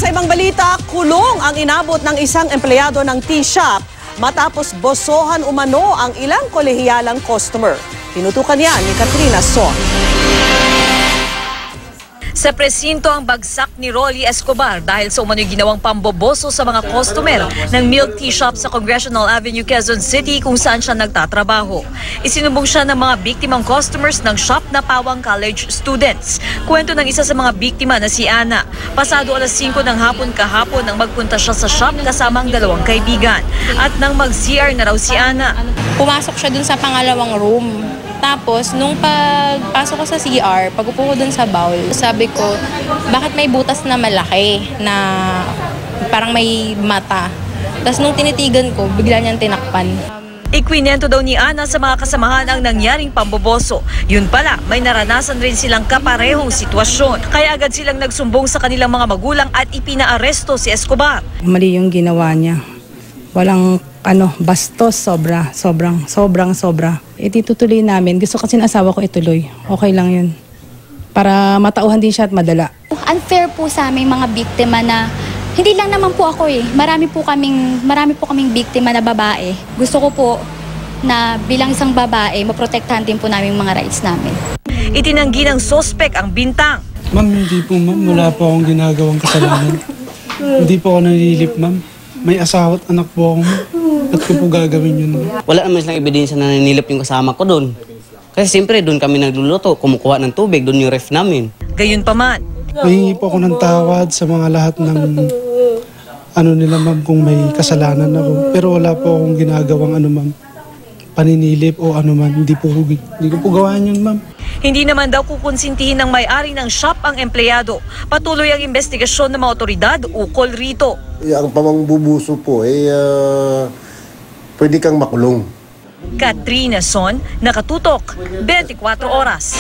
Sa ibang balita, kulong ang inabot ng isang empleyado ng tea shop matapos bosohan umano ang ilang kolehiyalang customer. Tinutukan yan ni Katrina Son. Sa presinto ang bagsak ni Rolly Escobar dahil sa umano'y ginawang pamboboso sa mga customer ng Milk Tea Shop sa Congressional Avenue, Quezon City kung saan siya nagtatrabaho. Isinumbong siya ng mga biktimang customers ng shop na pawang college students. Kwento ng isa sa mga biktima na si Ana. Pasado alas 5 ng hapon kahapon nang magpunta siya sa shop kasama ang dalawang kaibigan. At nang mag-CR na raw si Ana. Pumasok siya dun sa pangalawang room. Tapos, nung pagpasok ko sa CR, pag-upo ko dun sa bowl, sabi ko, bakit may butas na malaki na parang may mata? Tapos nung tinitigan ko, bigla niyang tinakpan. Ikwinento daw ni Ana sa mga kasamahan ang nangyaring pamboboso. Yun pala, may naranasan rin silang kaparehong sitwasyon. Kaya agad silang nagsumbong sa kanilang mga magulang at ipinaaresto si Escobar. Mali yung ginawa niya. Walang bastos, sobra. Ititutuloy namin. Gusto kasi ng asawa ko ituloy. Okay lang yun. Para matauhan din siya at madala. Unfair po sa aming mga biktima na hindi lang naman po ako Marami po kaming biktima na babae. Gusto ko po na bilang isang babae, maprotektahan din po namin mga rights namin. Itinanggi ng sospek ang bintang. Ma'am, hindi po ma'am. Wala po akong ginagawang kasalanan. Hindi po ako nalilip ma'am. May asawa at anak po ako. At ko po gagawin yun. Wala naman silang ebidensya na nanilip yung kasama ko doon. Kasi siyempre doon kami nagluluto, kumukuha ng tubig, doon yung ref namin. Gayunpaman, Mahingi po ako ng tawad sa mga lahat ng nila ma'am kung may kasalanan ako. Pero wala po akong ginagawang ma'am, paninilip o man. Hindi ko po gawaan yun ma'am. hindi naman daw kukonsintihin ng may-ari ng shop ang empleyado. Patuloy ang investigasyon ng mga otoridad ukol rito. Ang pamangbubuso po pwede kang makulong. Katrina Son, Nakatutok, 24 Oras.